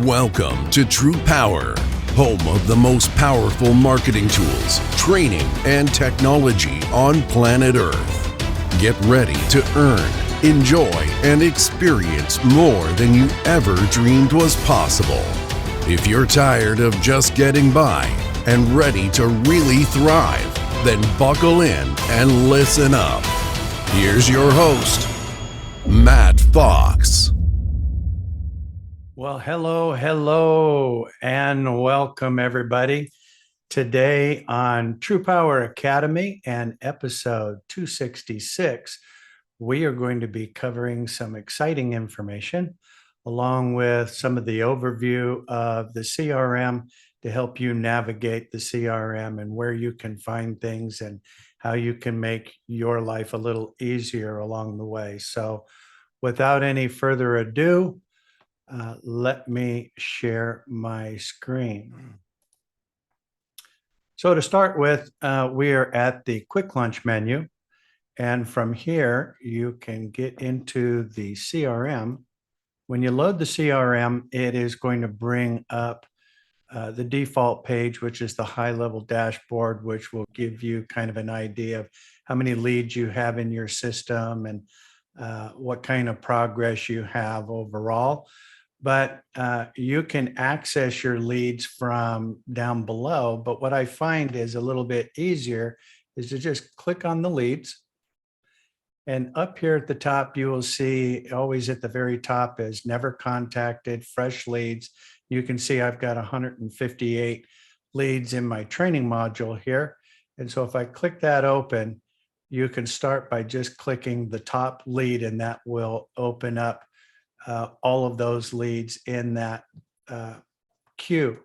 Welcome to TruPowur, home of the most powerful marketing tools, training, and technology on planet Earth. Get ready to earn, enjoy, and experience more than you ever dreamed was possible. If you're tired of just getting by and ready to really thrive, then buckle in and listen up. Here's your host, Matt Fox. Well, hello, and welcome everybody. Today on TruPowur Academy and episode 266, we are going to be covering some exciting information along with some of the overview of the CRM to help you navigate the CRM and where you can find things and how you can make your life a little easier along the way. So without any further ado, let me share my screen. So to start with, we are at the quick launch menu. And from here, you can get into the CRM. When you load the CRM, it is going to bring up the default page, which is the high-level dashboard, which will give you kind of an idea of how many leads you have in your system and what kind of progress you have overall. But you can access your leads from down below. But what I find is a little bit easier is to just click on the leads. And up here at the top, you will see always at the very top is never contacted, fresh leads. You can see I've got 158 leads in my training module here. And so if I click that open, you can start by just clicking the top lead, and that will open up all of those leads in that queue.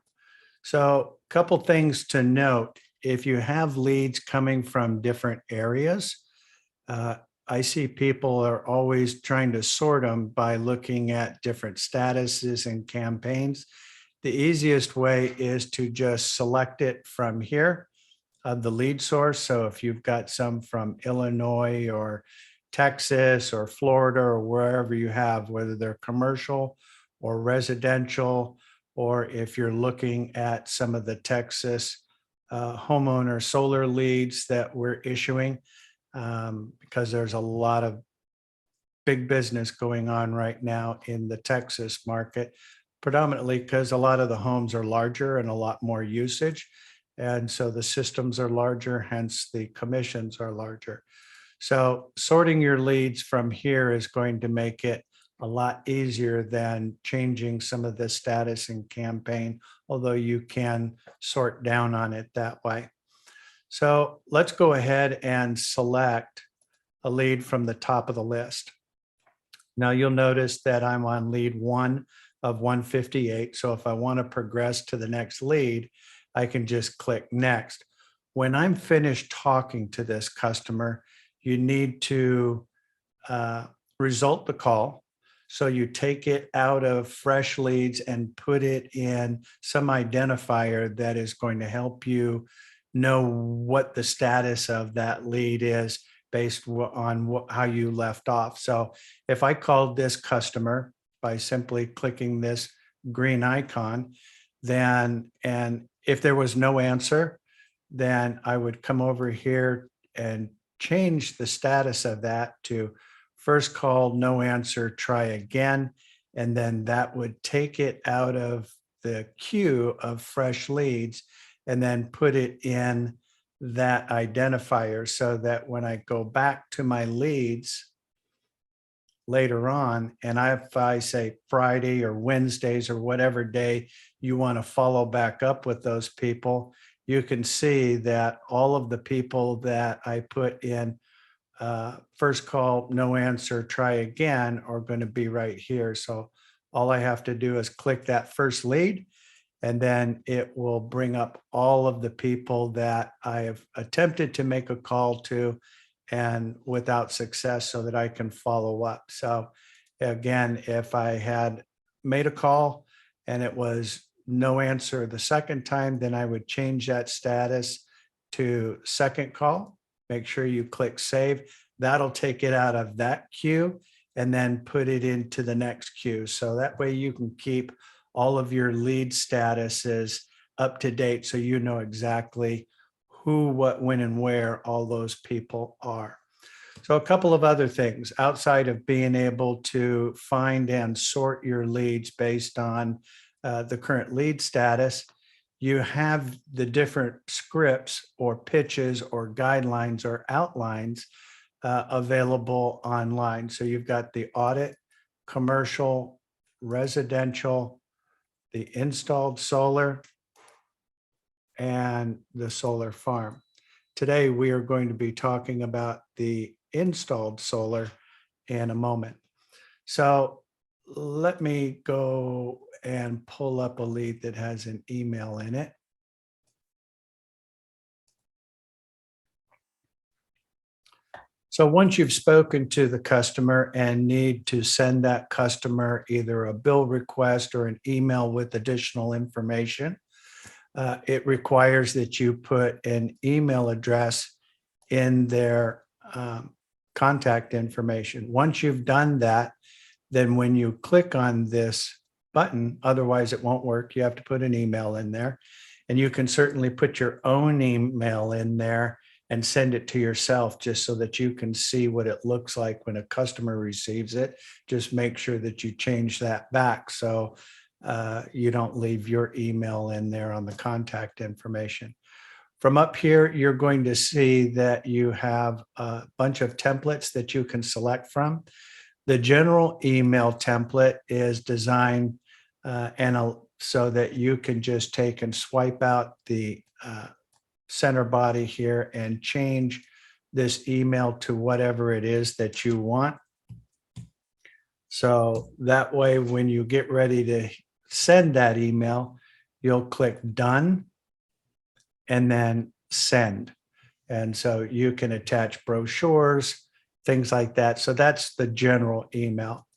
So a couple things to note. If you have leads coming from different areas, I see people are always trying to sort them by looking at different statuses and campaigns. The easiest way is to just select it from here, the lead source. So if you've got some from Illinois or Texas or Florida or wherever you have, whether they're commercial or residential, or if you're looking at some of the Texas homeowner solar leads that we're issuing, because there's a lot of big business going on right now in the Texas market, predominantly because a lot of the homes are larger and a lot more usage. And so the systems are larger, hence the commissions are larger. So sorting your leads from here is going to make it a lot easier than changing some of the status and campaign, although you can sort down on it that way. So let's go ahead and select a lead from the top of the list. Now you'll notice that I'm on lead 1 of 158. So if I want to progress to the next lead, I can just click next. When I'm finished talking to this customer, you need to result the call. So you take it out of fresh leads and put it in some identifier that is going to help you know what the status of that lead is based on how you left off. So if I called this customer by simply clicking this green icon, then, and if there was no answer, then I would come over here and change the status of that to first call, no answer, try again. And then that would take it out of the queue of fresh leads and then put it in that identifier so that when I go back to my leads later on, and if I say Friday or Wednesdays or whatever day you want to follow back up with those people, you can see that all of the people that I put in first call, no answer, try again are going to be right here. So all I have to do is click that first lead, and then it will bring up all of the people that I have attempted to make a call to and without success so that I can follow up. So again, if I had made a call and it was no answer the second time, then I would change that status to second call. Make sure you click save. That'll take it out of that queue and then put it into the next queue. So that way you can keep all of your lead statuses up to date so you know exactly who, what, when, and where all those people are. So a couple of other things outside of being able to find and sort your leads based on the current lead status, you have the different scripts or pitches or guidelines or outlines available online. So you've got the audit, commercial, residential, the installed solar, and the solar farm. Today, we are going to be talking about the installed solar in a moment. So let me go and pull up a lead that has an email in it. So once you've spoken to the customer and need to send that customer either a bill request or an email with additional information, it requires that you put an email address in their contact information. Once you've done that, then when you click on this button, otherwise it won't work, you have to put an email in there. And you can certainly put your own email in there and send it to yourself just so that you can see what it looks like when a customer receives it. Just make sure that you change that back so you don't leave your email in there on the contact information. From up here, you're going to see that you have a bunch of templates that you can select from. The general email template is designed so that you can just take and swipe out the center body here and change this email to whatever it is that you want. So that way, when you get ready to send that email, you'll click done and then send. And so you can attach brochures, things like that. So that's the general email.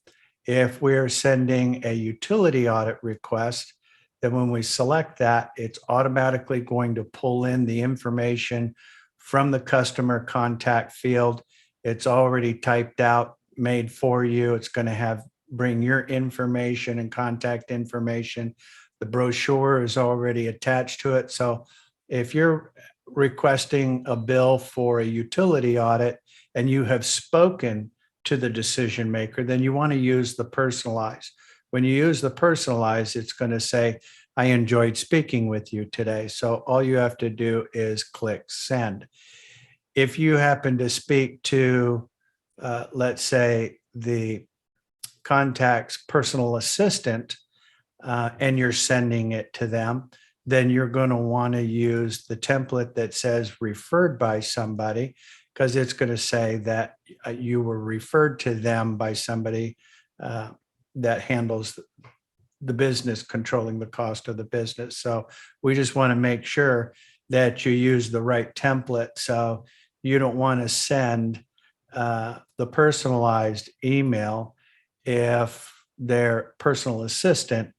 If we're sending a utility audit request, then when we select that, it's automatically going to pull in the information from the customer contact field. It's already typed out, made for you. It's going to bring your information and contact information. The brochure is already attached to it. So if you're requesting a bill for a utility audit and you have spoken to the decision maker, then you want to use the personalized. When you use the personalized, it's going to say, I enjoyed speaking with you today. So all you have to do is click send. If you happen to speak to, let's say, the contact's personal assistant, and you're sending it to them, then you're going to want to use the template that says referred by somebody, because it's going to say that you were referred to them by somebody that handles the business, controlling the cost of the business. So we just want to make sure that you use the right template. So you don't want to send the personalized email if their personal assistant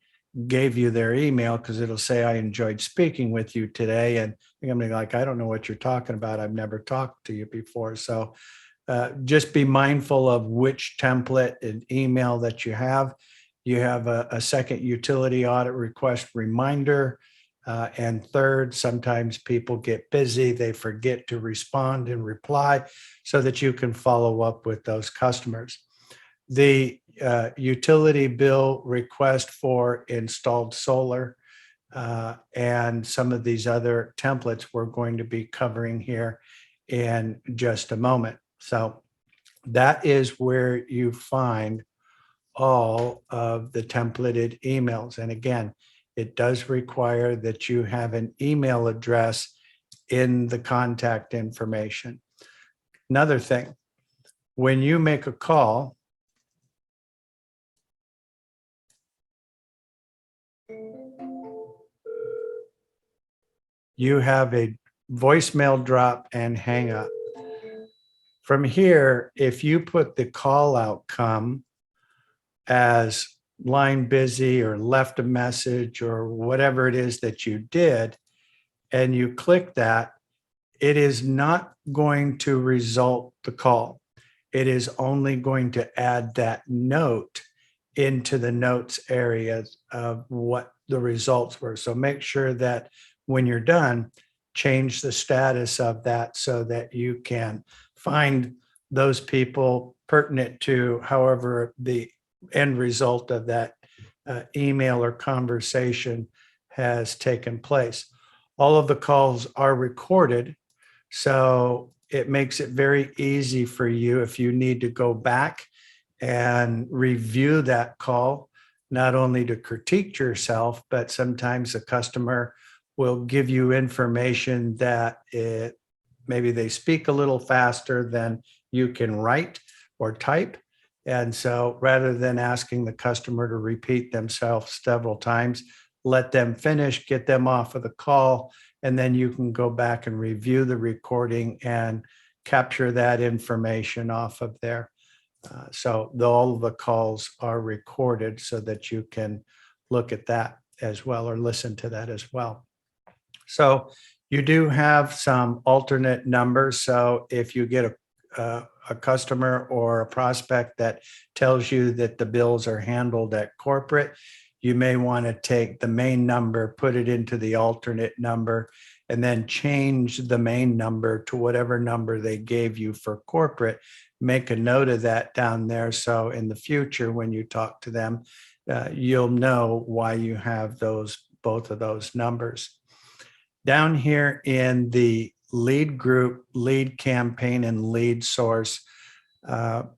gave you their email, because it'll say, I enjoyed speaking with you today. And you're going to be like, I don't know what you're talking about. I've never talked to you before. So just be mindful of which template and email that you have. You have a second utility audit request reminder. And third, sometimes people get busy. They forget to respond and reply so that you can follow up with those customers. The utility bill request for installed solar and some of these other templates we're going to be covering here in just a moment. So that is where you find all of the templated emails. And again, it does require that you have an email address in the contact information. Another thing, when you make a call, you have a voicemail drop and hang up. From here, if you put the call outcome as line busy or left a message or whatever it is that you did, and you click that, it is not going to result the call. It is only going to add that note into the notes areas of what the results were. So make sure that when you're done, change the status of that so that you can find those people pertinent to however the end result of that email or conversation has taken place. All of the calls are recorded, so it makes it very easy for you if you need to go back and review that call, not only to critique yourself, but sometimes the customer will give you information that maybe they speak a little faster than you can write or type. And so rather than asking the customer to repeat themselves several times, let them finish, get them off of the call, and then you can go back and review the recording and capture that information off of there. So all of the calls are recorded so that you can look at that as well or listen to that as well. So you do have some alternate numbers. So if you get a customer or a prospect that tells you that the bills are handled at corporate, you may want to take the main number, put it into the alternate number, and then change the main number to whatever number they gave you for corporate. Make a note of that down there. So in the future, when you talk to them, you'll know why you have both of those numbers. Down here in the lead group, lead campaign, and lead source,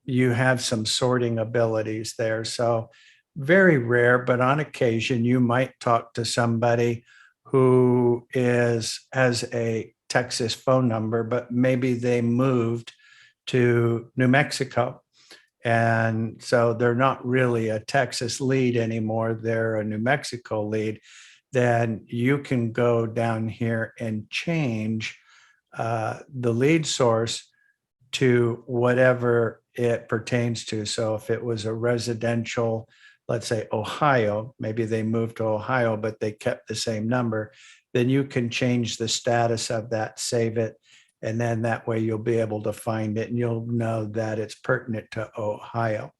you have some sorting abilities there. So very rare, but on occasion, you might talk to somebody who has a Texas phone number, but maybe they moved to New Mexico. And so they're not really a Texas lead anymore. They're a New Mexico lead. Then you can go down here and change the lead source to whatever it pertains to. So if it was a residential, let's say Ohio, maybe they moved to Ohio, but they kept the same number, then you can change the status of that, save it, and then that way you'll be able to find it and you'll know that it's pertinent to Ohio.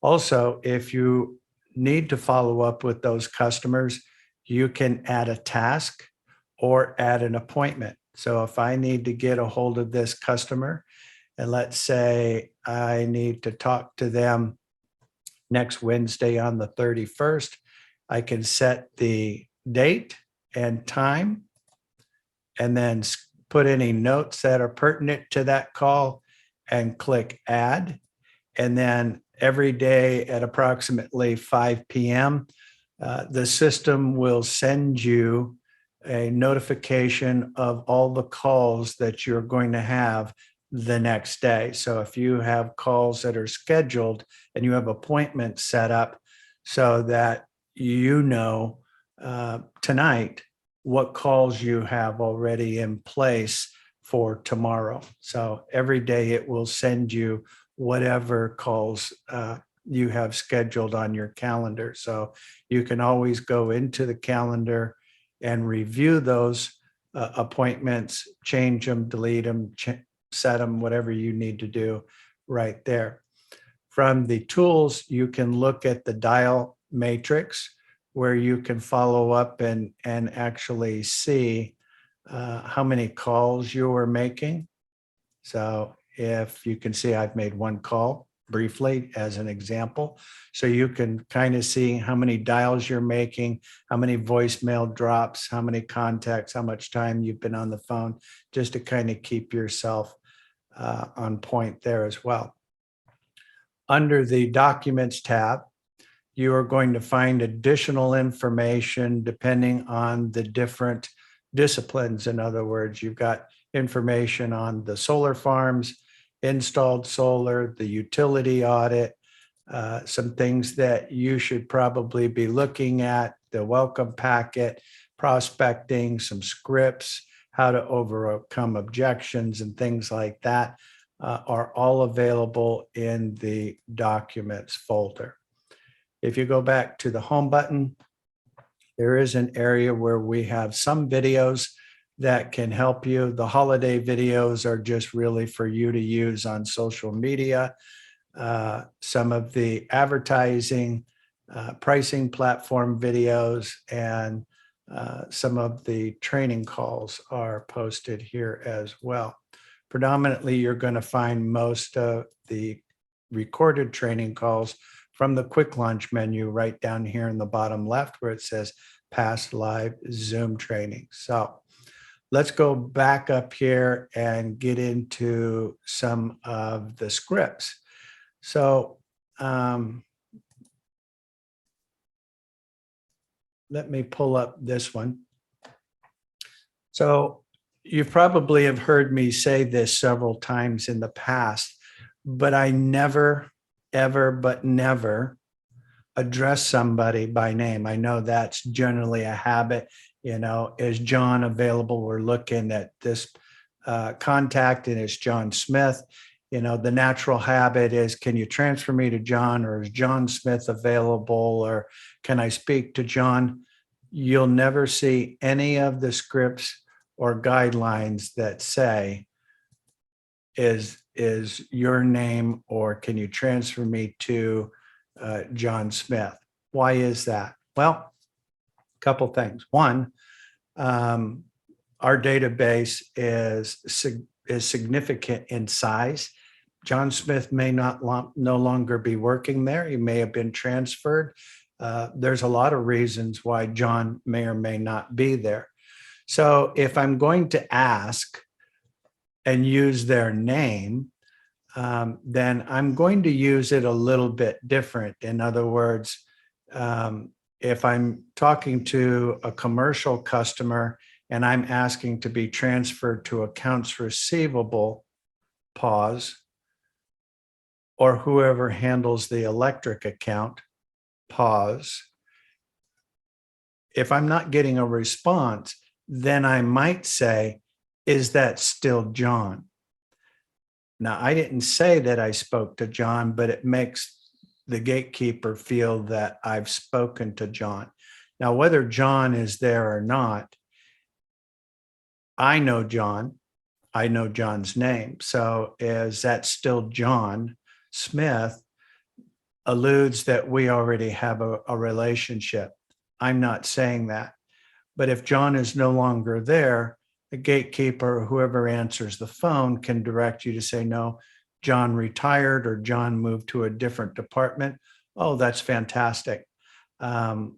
Also, if you need to follow up with those customers, you can add a task or add an appointment. So if I need to get a hold of this customer, and let's say I need to talk to them next Wednesday on the 31st, I can set the date and time and then put any notes that are pertinent to that call and click add. And then every day at approximately 5 p.m., the system will send you a notification of all the calls that you're going to have the next day. So if you have calls that are scheduled and you have appointments set up so that you know tonight what calls you have already in place for tomorrow. So every day it will send you whatever calls you have scheduled on your calendar. So you can always go into the calendar and review those appointments, change them, delete them, set them, whatever you need to do right there. From the tools, you can look at the dial matrix where you can follow up and actually see how many calls you are making. So if you can see, I've made one call briefly as an example. So you can kind of see how many dials you're making, how many voicemail drops, how many contacts, how much time you've been on the phone, just to kind of keep yourself on point there as well. Under the Documents tab, you are going to find additional information depending on the different disciplines. In other words, you've got information on the solar farms, installed solar, the utility audit, some things that you should probably be looking at, the welcome packet, prospecting, some scripts, how to overcome objections and things like that are all available in the Documents folder. If you go back to the home button, there is an area where we have some videos that can help you. The holiday videos are just really for you to use on social media. some of the advertising, pricing platform videos, and some of the training calls are posted here as well. Predominantly, you're going to find most of the recorded training calls from the quick launch menu right down here in the bottom left where it says past live Zoom training. So let's go back up here and get into some of the scripts. So let me pull up this one. So you probably have heard me say this several times in the past, but I never, ever, but never address somebody by name. I know that's generally a habit. Is John available? We're looking at this contact and it's John Smith. The natural habit is, can you transfer me to John, or is John Smith available, or can I speak to John? You'll never see any of the scripts or guidelines that say, is your name, or can you transfer me to John Smith? Why is that? Well, a couple things. One, our database is significant in size. John Smith may no longer be working there. He may have been transferred. There's a lot of reasons why John may or may not be there. So if I'm going to ask and use their name, then I'm going to use it a little bit different. In other words, if I'm talking to a commercial customer and I'm asking to be transferred to accounts receivable, pause, or whoever handles the electric account, pause. If I'm not getting a response, then I might say, is that still John? Now, I didn't say that I spoke to John, but it makes the gatekeeper feel that I've spoken to John. Now, whether John is there or not, I know John. I know John's name. So is that still John Smith alludes that we already have a relationship. I'm not saying that. But if John is no longer there, the gatekeeper or whoever answers the phone can direct you to say, no, John retired or John moved to a different department. Oh, that's fantastic. Who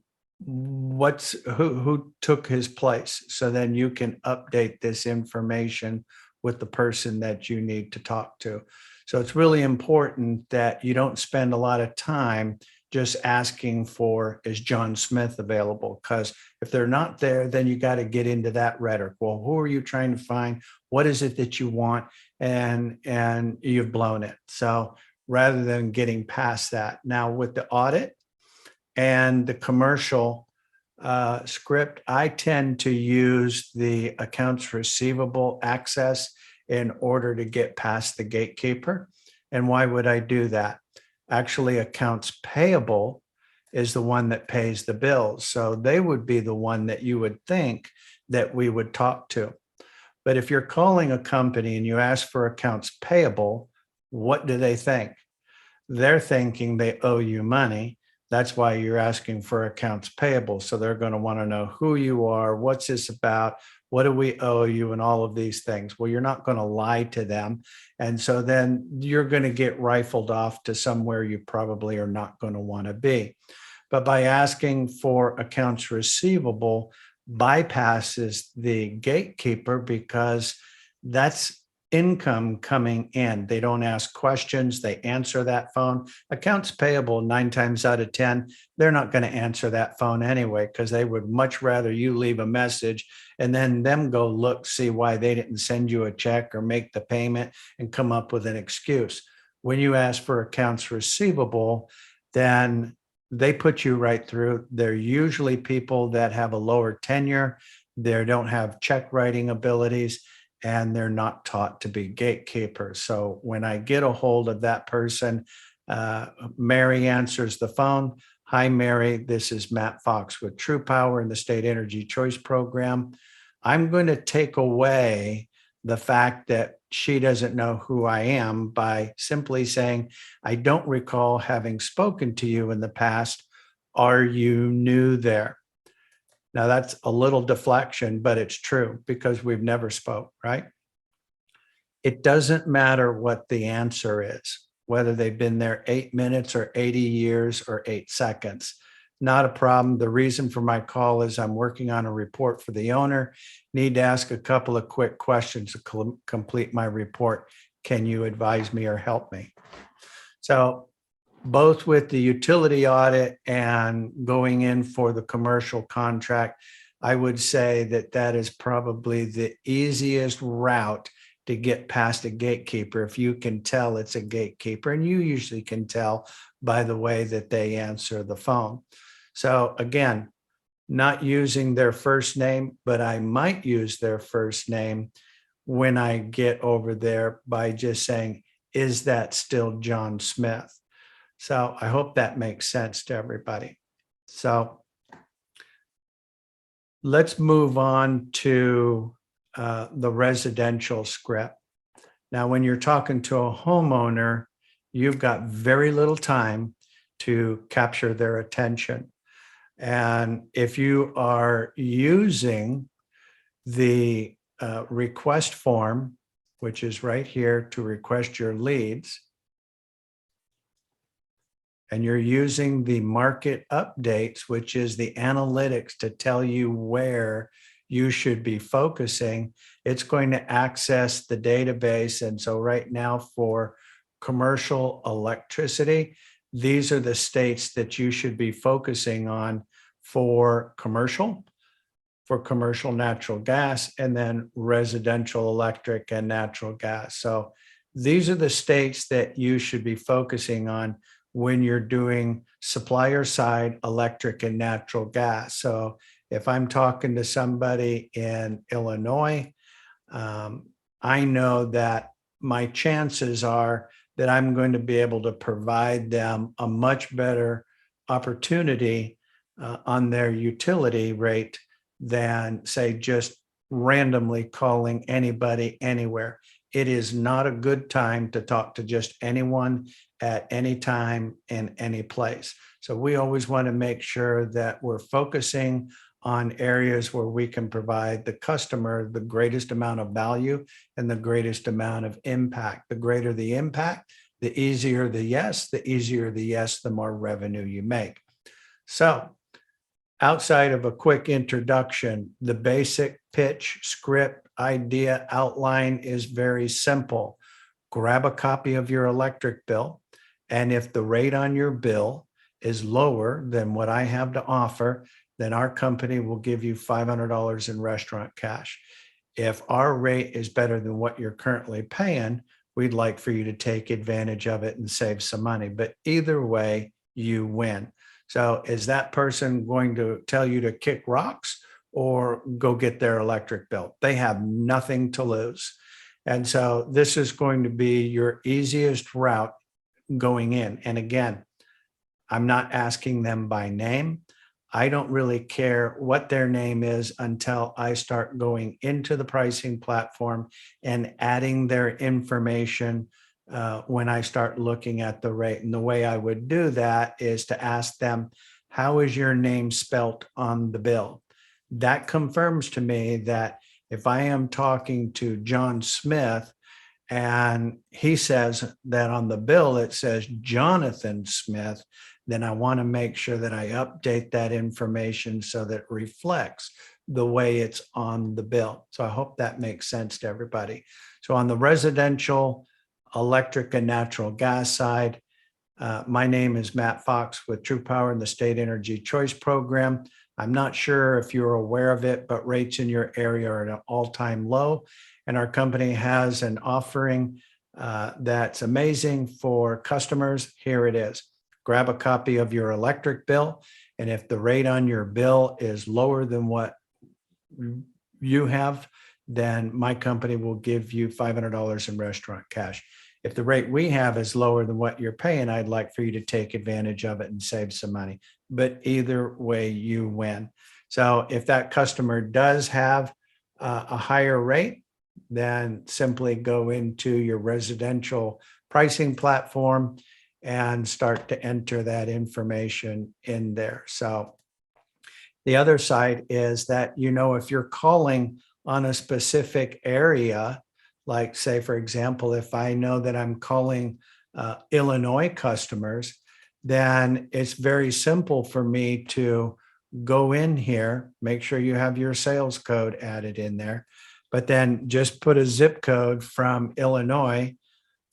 took his place? So then you can update this information with the person that you need to talk to. So it's really important that you don't spend a lot of time just asking for, is John Smith available? Because if they're not there, then you got to get into that rhetoric. Well, who are you trying to find? What is it that you want? And you've blown it. So rather than getting past that, now with the audit and the commercial script, I tend to use the accounts receivable access in order to get past the gatekeeper. And why would I do that? Actually, accounts payable is the one that pays the bills. So they would be the one that you would think that we would talk to. But if you're calling a company and you ask for accounts payable, what do they think? They're thinking they owe you money. That's why you're asking for accounts payable. So they're going to want to know who you are, what's this about, what do we owe you, and all of these things. Well, you're not going to lie to them. And so then you're going to get rifled off to somewhere you probably are not going to want to be. But by asking for accounts receivable bypasses the gatekeeper, because that's income coming in. They don't ask questions. They answer that phone. Accounts payable, 9 times out of 10, they're not going to answer that phone anyway, because they would much rather you leave a message and then them go look, see why they didn't send you a check or make the payment and come up with an excuse. When you ask for accounts receivable, then they put you right through. They're usually people that have a lower tenure. They don't have check writing abilities, and they're not taught to be gatekeepers. So when I get a hold of that person, Mary answers the phone. Hi, Mary. This is Matt Fox with TruPowur and the State Energy Choice Program. I'm going to take away the fact that she doesn't know who I am by simply saying, I don't recall having spoken to you in the past. Are you new there? Now that's a little deflection, but it's true because we've never spoke, right? It doesn't matter what the answer is, whether they've been there 8 minutes or 80 years or 8 seconds. Not a problem. The reason for my call is I'm working on a report for the owner. Need to ask a couple of quick questions to complete my report. Can you advise me or help me? So both with the utility audit and going in for the commercial contract, I would say that that is probably the easiest route to get past a gatekeeper if you can tell it's a gatekeeper. And you usually can tell by the way that they answer the phone. So again, not using their first name, but I might use their first name when I get over there by just saying, is that still John Smith? So I hope that makes sense to everybody. So let's move on to the residential script. Now, when you're talking to a homeowner, you've got very little time to capture their attention. And if you are using the request form, which is right here to request your leads, and you're using the market updates, which is the analytics to tell you where you should be focusing, it's going to access the database. And so right now for commercial electricity, these are the states that you should be focusing on for commercial natural gas, and then residential electric and natural gas. So these are the states that you should be focusing on when you're doing supplier side electric and natural gas. So if I'm talking to somebody in Illinois, I know that my chances are that I'm going to be able to provide them a much better opportunity on their utility rate than, say, just randomly calling anybody anywhere. It is not a good time to talk to just anyone at any time in any place. So we always want to make sure that we're focusing on areas where we can provide the customer the greatest amount of value and the greatest amount of impact. The greater the impact, the easier the yes, the more revenue you make. So outside of a quick introduction, the basic pitch, script, idea, outline is very simple. Grab a copy of your electric bill, and if the rate on your bill is lower than what I have to offer, then our company will give you $500 in restaurant cash. If our rate is better than what you're currently paying, we'd like for you to take advantage of it and save some money. But either way, you win. So is that person going to tell you to kick rocks or go get their electric bill? They have nothing to lose. And so this is going to be your easiest route going in. And again, I'm not asking them by name. I don't really care what their name is until I start going into the pricing platform and adding their information when I start looking at the rate. And the way I would do that is to ask them, how is your name spelt on the bill? That confirms to me that if I am talking to John Smith and he says that on the bill it says Jonathan Smith, then I want to make sure that I update that information so that it reflects the way it's on the bill. So I hope that makes sense to everybody. So on the residential electric and natural gas side, my name is Matt Fox with TruPowur and the State Energy Choice Program. I'm not sure if you're aware of it, but rates in your area are at an all-time low. And our company has an offering that's amazing for customers. Here it is. Grab a copy of your electric bill. And if the rate on your bill is lower than what you have, then my company will give you $500 in restaurant cash. If the rate we have is lower than what you're paying, I'd like for you to take advantage of it and save some money. But either way, you win. So if that customer does have a higher rate, then simply go into your residential pricing platform and start to enter that information in there. So the other side is that, if you're calling on a specific area, like say, for example, if I know that I'm calling Illinois customers, then it's very simple for me to go in here, make sure you have your sales code added in there, but then just put a zip code from Illinois,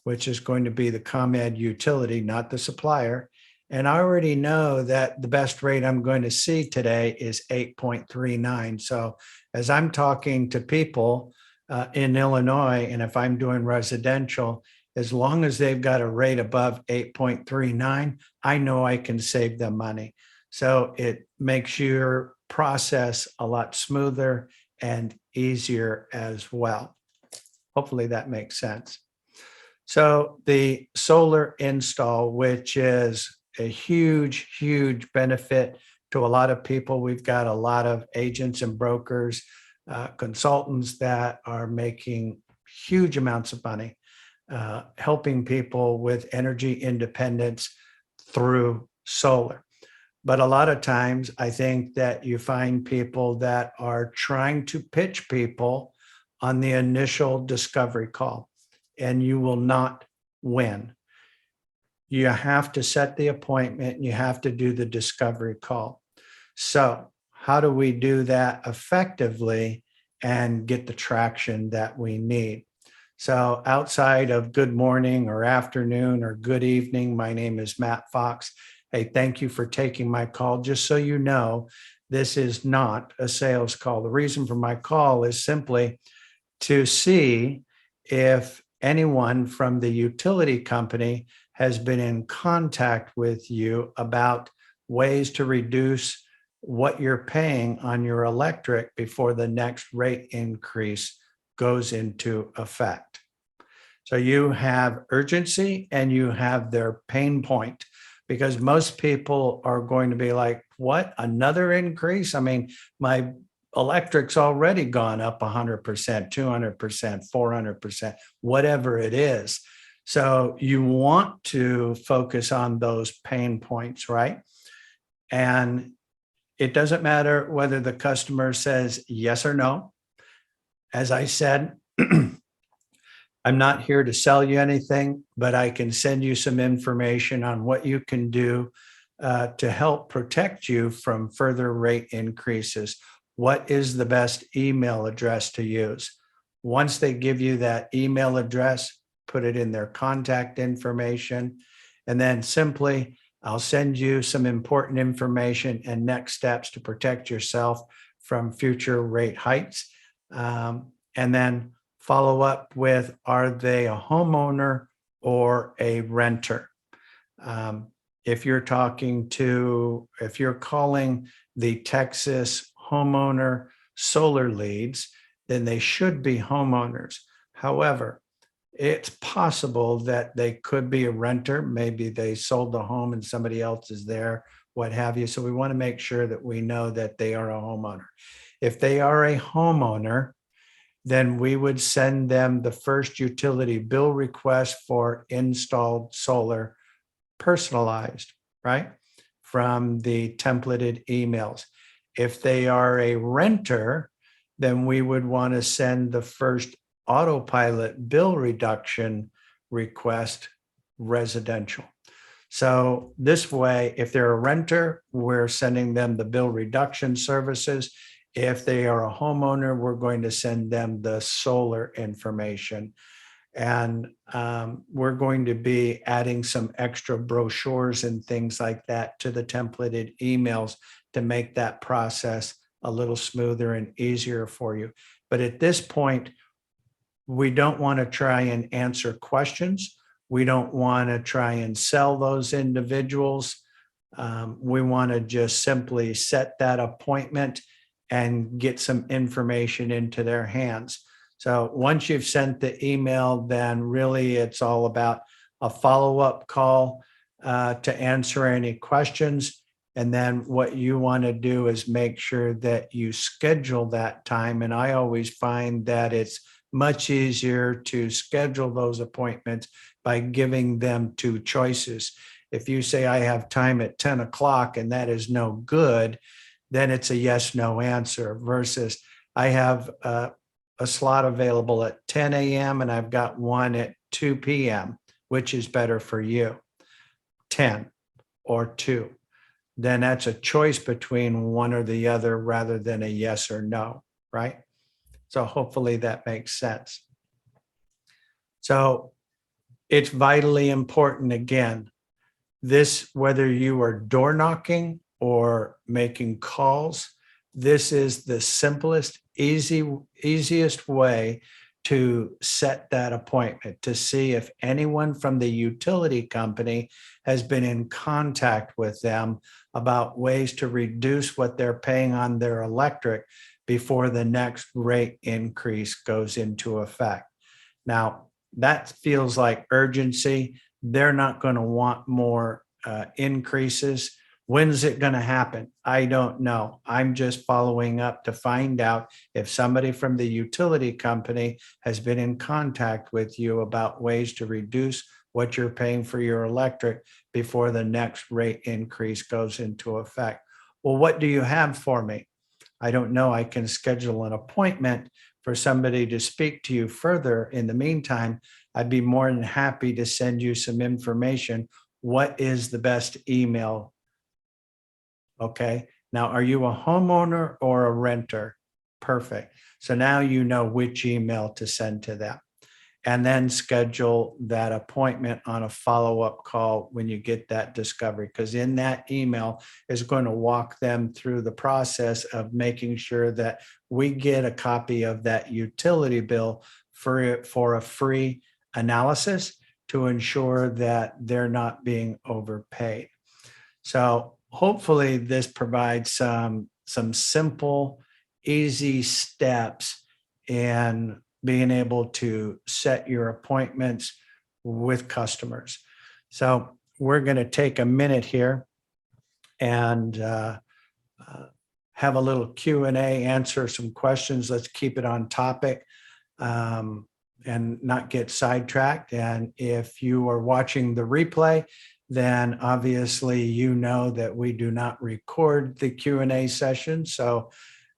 which is going to be the ComEd utility, not the supplier. And I already know that the best rate I'm going to see today is 8.39. So as I'm talking to people in Illinois, and if I'm doing residential, as long as they've got a rate above 8.39, I know I can save them money. So it makes your process a lot smoother and easier as well. Hopefully that makes sense. So the solar install, which is a huge, huge benefit to a lot of people. We've got a lot of agents and brokers, consultants that are making huge amounts of money, helping people with energy independence through solar. But a lot of times I think that you find people that are trying to pitch people on the initial discovery call, and you will not win. You have to set the appointment and you have to do the discovery call. So how do we do that effectively and get the traction that we need? So outside of good morning or afternoon or good evening, my name is Matt Fox. Hey, thank you for taking my call. Just so you know, this is not a sales call. The reason for my call is simply to see if anyone from the utility company has been in contact with you about ways to reduce what you're paying on your electric before the next rate increase goes into effect. So you have urgency and you have their pain point, because most people are going to be like, what, another increase? I mean, my electric's already gone up 100%, 200%, 400%, whatever it is. So you want to focus on those pain points, right? And it doesn't matter whether the customer says yes or no. As I said, I'm not here to sell you anything, but I can send you some information on what you can do to help protect you from further rate increases. What is the best email address to use? Once they give you that email address, put it in their contact information, and then simply I'll send you some important information and next steps to protect yourself from future rate hikes. And then follow up with, are they a homeowner or a renter? If you're calling the Texas homeowner solar leads, then they should be homeowners. However, it's possible that they could be a renter. Maybe they sold the home and somebody else is there, what have you. So we want to make sure that we know that they are a homeowner. If they are a homeowner, then we would send them the first utility bill request for installed solar, personalized, right, from the templated emails. If they are a renter, then we would want to send the first autopilot bill reduction request residential. So this way, if they're a renter, we're sending them the bill reduction services. If they are a homeowner, we're going to send them the solar information. And we're going to be adding some extra brochures and things like that to the templated emails to make that process a little smoother and easier for you. But at this point, we don't want to try and answer questions. We don't want to try and sell those individuals. We want to just simply set that appointment and get some information into their hands. So once you've sent the email, then really it's all about a follow-up call to answer any questions. And then what you want to do is make sure that you schedule that time. And I always find that it's much easier to schedule those appointments by giving them two choices. If you say, I have time at 10 o'clock and that is no good, then it's a yes, no answer versus I have a slot available at 10 a.m. and I've got one at 2 p.m., which is better for you, 10 or 2. Then that's a choice between one or the other rather than a yes or no, right? So hopefully that makes sense. So it's vitally important, again, this, whether you are door knocking or making calls, this is the simplest, easiest way to set that appointment, to see if anyone from the utility company has been in contact with them about ways to reduce what they're paying on their electric before the next rate increase goes into effect. Now, that feels like urgency. They're not going to want more increases. When's it going to happen? I don't know. I'm just following up to find out if somebody from the utility company has been in contact with you about ways to reduce what you're paying for your electric before the next rate increase goes into effect. Well, what do you have for me? I don't know. I can schedule an appointment for somebody to speak to you further. In the meantime, I'd be more than happy to send you some information. What is the best email? Okay. Now, are you a homeowner or a renter? Perfect. So now you know which email to send to them. And then schedule that appointment on a follow-up call when you get that discovery, because in that email is going to walk them through the process of making sure that we get a copy of that utility bill for a free analysis to ensure that they're not being overpaid. So hopefully this provides some simple, easy steps in being able to set your appointments with customers. So we're going to take a minute here and have a little Q&A, answer some questions. Let's keep it on topic and not get sidetracked. And if you are watching the replay, then obviously you know that we do not record the Q&A session. So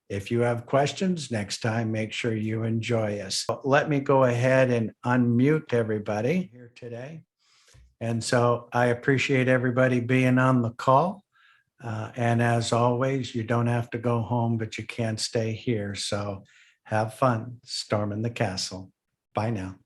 if you have questions next time, make sure you enjoy us. Let me go ahead and unmute everybody here today. And so I appreciate everybody being on the call. And as always, you don't have to go home, but you can stay here. So have fun storming the castle. Bye now.